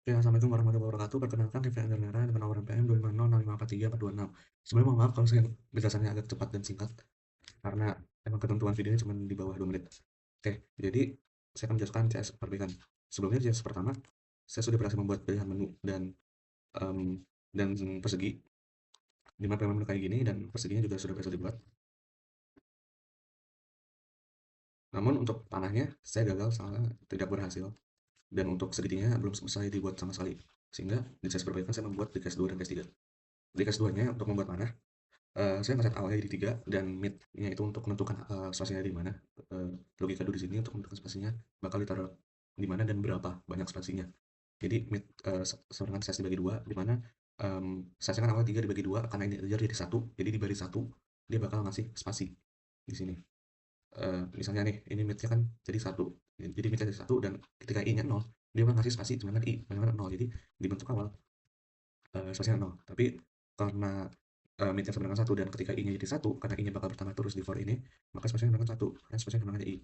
Oke, assalamualaikum warahmatullahi wabarakatuh. Perkenalkan, Kevin Andernera dengan nomor NPM 2506543 Sebelumnya mohon maaf kalau saya penjelasannya agak cepat dan singkat, karena emang ketentuan videonya cuma di bawah 2 menit. Oke, jadi saya akan menjelaskan CS perbaikan. Sebelumnya CS pertama, saya sudah berhasil membuat pilihan menu em, dan persegi, di mana pilihan menu kayak gini, dan perseginya juga sudah berhasil dibuat. Namun untuk panahnya, saya gagal, soalnya tidak berhasil. Dan untuk segitinya belum selesai dibuat sama sekali. Sehingga di CS perbaikan saya membuat di CS 2 dan CS 3. Di CS 2-nya untuk membuat panah, saya ngeset awalnya jadi 3 dan mid-nya itu untuk menentukan spasinya di mana. Logika dulu di sini untuk menentukan spasinya bakal ditaruh di mana dan berapa banyak spasinya. Jadi mid sama dengan size dibagi 2, di mana size kan awalnya 3 dibagi 2 karena ini integer jadi 1. Jadi di baris 1 dia bakal ngasih spasi di sini. Misalnya nih, ini mid-nya kan jadi 1. Jadi mid-nya jadi 1 dan ketika i-nya 0, dia bakal ngasih spasi sedangkan i sedangkan 0. Jadi dibentuk awal spasinya 0. Tapi karena mid-nya sama dengan 1 dan ketika i-nya jadi 1, karena i-nya bakal bertambah terus di for ini, maka spasinya sama dengan 1, karena spasinya sama dengan i.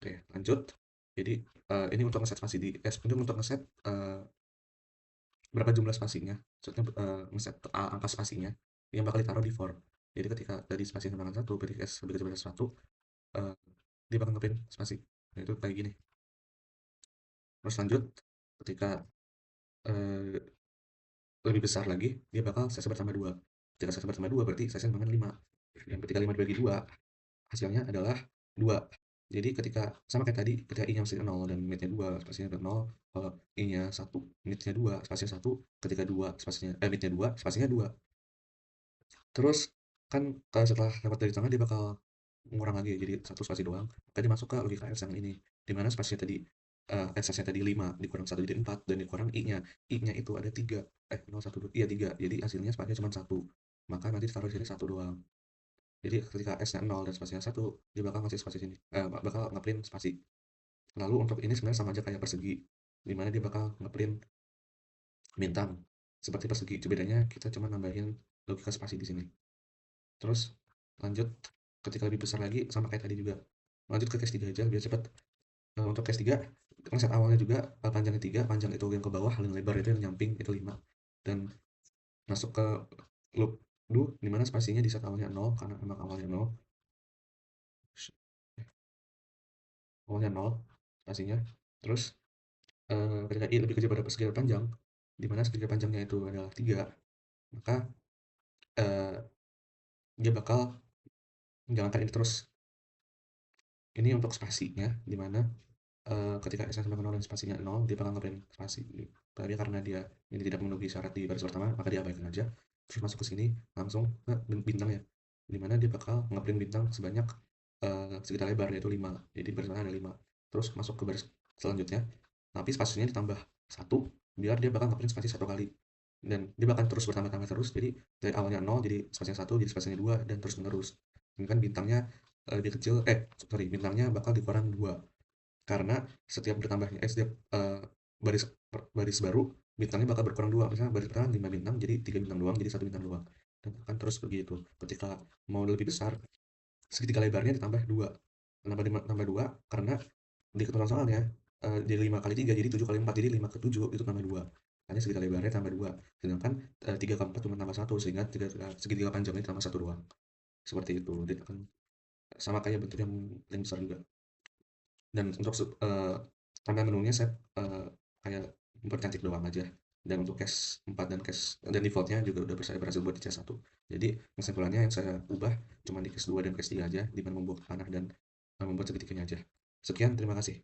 Oke, lanjut. Jadi ini untuk ngeset spasi ini untuk ngeset berapa jumlah spasinya, maksudnya ngeset angka spasinya yang bakal ditaruh di for. Jadi ketika tadi spasi sama dengan 1, berarti s lebih kecil dari 1, eh, dia bakal ngeprint spasi. Nah, itu kayak gini. Terus lanjut, ketika eh, lebih besar lagi, dia bakal size bertambah 2. Jika size bertambah 2, berarti size dengan 5. Yang ketika 5 dibagi 2, hasilnya adalah 2. Jadi ketika sama kayak tadi, ketika i-nya masih 0 dan mid-nya 2, spasinya ke 0, kalau i-nya 1, mid-nya 2, spasinya 1, ketika 2, spasinya mid-nya 2, spasinya 2. Terus kan kalau setelah lewat dari tengah dia bakal ngurang lagi jadi satu spasi doang. Tadi masuk ke logika else yang ini. Di mana spasinya tadi else-nya tadi 5 dikurang 1 jadi 4 dan dikurang i-nya. I-nya itu ada 3. 0 1 2. Iya 3. Jadi hasilnya spasinya cuma 1. Maka nanti taruh di sini 1 doang. Jadi ketika S-nya 0 dan spasinya 1, dia bakal ngasih spasi sini. Bakal ngeprint spasi. Lalu untuk ini sebenarnya sama aja kayak persegi. Di mana dia bakal ngeprint bintang. Seperti persegi, bedanya kita cuma nambahin logika spasi di sini. Terus lanjut ketika lebih besar lagi sama kayak tadi juga. Lanjut ke case 3 aja biar cepet. Untuk case 3, kan set awalnya juga panjangnya 3, panjang itu yang ke bawah, yang lebar itu yang nyamping itu 5. Dan masuk ke loop do di mana spasinya di set awalnya 0 karena memang awalnya 0. Awalnya 0 spasinya. Terus ketika i lebih kecil pada persegi panjang, di mana segitiga panjangnya itu adalah 3, maka eh, dia bakal menjalankan ini terus. Ini untuk spasinya, di mana ketika S sama dengan 0 dan spasinya 0, dia bakal ngeprint spasi. Tapi karena dia ini tidak memenuhi syarat di baris pertama, maka dia abaikan aja. Terus masuk ke sini, langsung ke bintang ya. Dimana dia bakal ngeprint bintang sebanyak segitiga lebar, yaitu 5. Jadi baris pertama ada 5. Terus masuk ke baris selanjutnya, tapi spasinya ditambah 1, biar dia bakal ngeprint spasi 1 kali. Dan dia bakal terus bertambah-tambah terus, jadi dari awalnya 0, jadi spasinya 1, jadi spasinya 2, dan terus menerus. Ini kan bintangnya lebih kecil, sorry, bintangnya bakal dikurang 2. Karena setiap bertambahnya setiap baris baris baru bintangnya bakal berkurang 2. Misalnya baris pertama 5 bintang jadi 3 bintang doang, jadi 1 bintang doang. Dan akan terus begitu. Ketika mau lebih besar, segitiga lebarnya ditambah 2. Kenapa tambah 2? Karena di ketentuan soalnya jadi 5 kali 3 jadi 7 kali 4 jadi 5 ke 7 itu tambah 2. Hanya segitiga lebarnya tambah 2. Sedangkan 3 ke 4 cuma tambah 1 sehingga segitiga panjangnya tambah 1 doang. Seperti itu. Dia akan sama kayak bentuk yang besar juga. Dan untuk tampilan menunya saya kayak mempercantik doang aja. Dan untuk case 4 dan case dan defaultnya juga udah saya berhasil buat di case 1. Jadi kesimpulannya yang saya ubah cuma di case 2 dan case 3 aja, di mana membuat panah dan membuat segitiganya aja. Sekian, terima kasih.